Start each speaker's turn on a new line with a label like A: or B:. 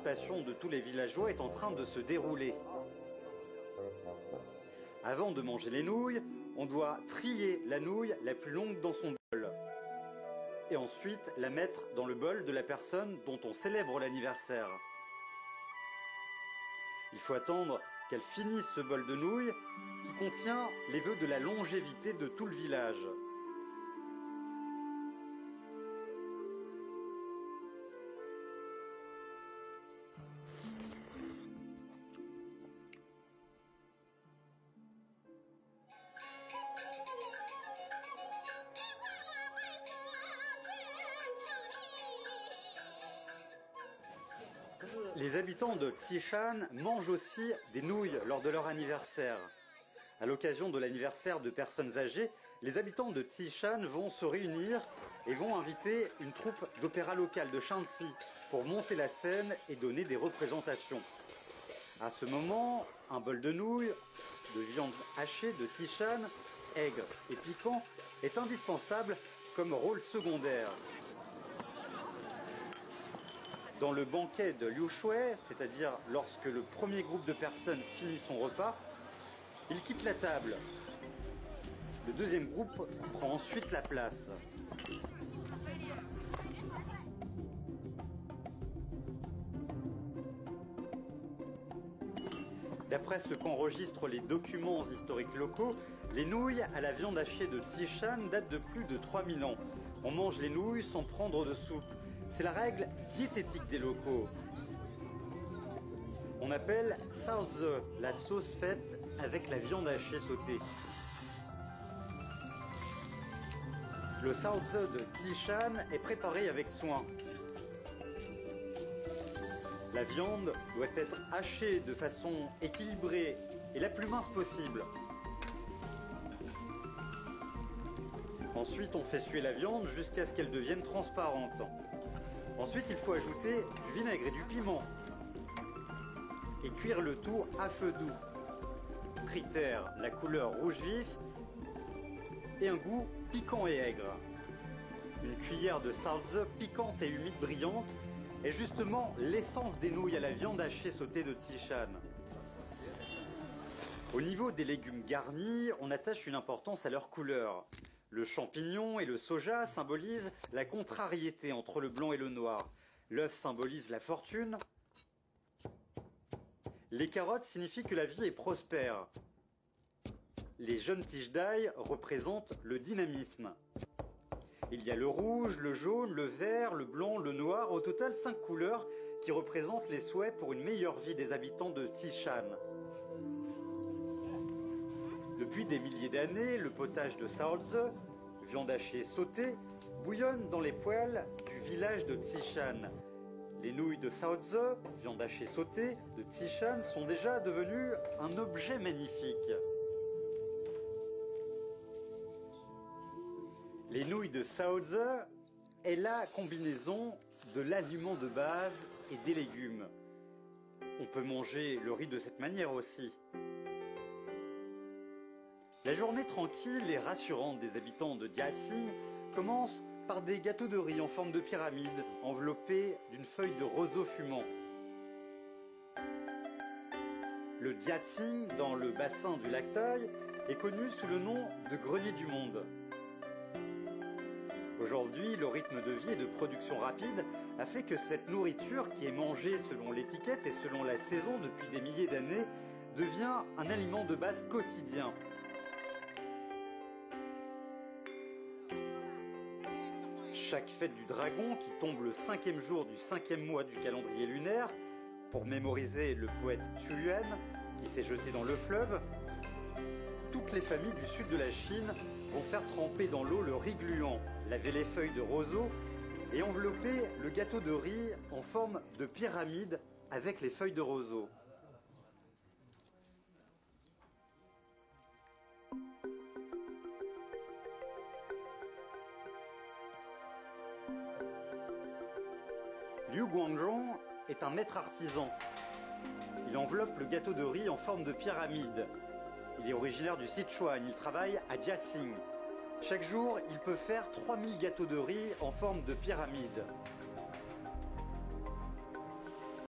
A: l'anticipation de tous les villageois est en train de se dérouler. Avant de manger les nouilles, on doit trier la nouille la plus longue dans son bol. Et ensuite la mettre dans le bol de la personne dont on célèbre l'anniversaire. Il faut attendre qu'elle finisse ce bol de nouilles qui contient les vœux de la longévité de tout le village. Les habitants de Xishan mangent aussi des nouilles lors de leur anniversaire. À l'occasion de l'anniversaire de personnes âgées, les habitants de Xishan vont se réunir et vont inviter une troupe d'opéra locale de Shanxi pour monter la scène et donner des représentations. À ce moment, un bol de nouilles, de viande hachée de Xishan, aigre et piquant, est indispensable comme rôle secondaire. Dans le banquet de Liu Shui, c'est-à-dire lorsque le premier groupe de personnes finit son repas, il quitte la table. Le deuxième groupe prend ensuite la place. D'après ce qu'enregistrent les documents historiques locaux, les nouilles à la viande hachée de Xishan datent de plus de 3000 ans. On mange les nouilles sans prendre de soupe. C'est la règle diététique des locaux. On appelle saozi la sauce faite avec la viande hachée sautée. Le saozi de Xishan est préparé avec soin. La viande doit être hachée de façon équilibrée et la plus mince possible. Ensuite, on fait suer la viande jusqu'à ce qu'elle devienne transparente. Ensuite, il faut ajouter du vinaigre et du piment et cuire le tout à feu doux. Critère, la couleur rouge vif et un goût piquant et aigre. Une cuillère de saozi piquante et humide brillante est justement l'essence des nouilles à la viande hachée sautée de Xishan. Au niveau des légumes garnis, on attache une importance à leur couleur. Le champignon et le soja symbolisent la contrariété entre le blanc et le noir. L'œuf symbolise la fortune. Les carottes signifient que la vie est prospère. Les jeunes tiges d'ail représentent le dynamisme. Il y a le rouge, le jaune, le vert, le blanc, le noir, au total 5 couleurs qui représentent les souhaits pour une meilleure vie des habitants de Xishan. Depuis des milliers d'années, le potage de saozi, viande hachée sautée, bouillonne dans les poêles du village de Xishan. Les nouilles de saozi, viande hachée sautée, de Xishan sont déjà devenues un objet magnifique. Les nouilles de saozi est la combinaison de l'aliment de base et des légumes. On peut manger le riz de cette manière aussi. La journée tranquille et rassurante des habitants de Jiaxing commence par des gâteaux de riz en forme de pyramide enveloppés d'une feuille de roseau fumant. Le Jiaxing, dans le bassin du lac Tai, est connu sous le nom de grenier du monde. Aujourd'hui, le rythme de vie et de production rapide a fait que cette nourriture, qui est mangée selon l'étiquette et selon la saison depuis des milliers d'années, devient un aliment de base quotidien. Chaque fête du dragon, qui tombe le 5e jour du 5e mois du calendrier lunaire, pour mémoriser le poète Tuluan, qui s'est jeté dans le fleuve, toutes les familles du sud de la Chine vont faire tremper dans l'eau le riz gluant, laver les feuilles de roseau et envelopper le gâteau de riz en forme de pyramide avec les feuilles de roseau. Liu Guangzhong est un maître artisan. Il enveloppe le gâteau de riz en forme de pyramide. Il est originaire du Sichuan, il travaille à Jiaxing. Chaque jour, il peut faire 3000 gâteaux de riz en forme de pyramide.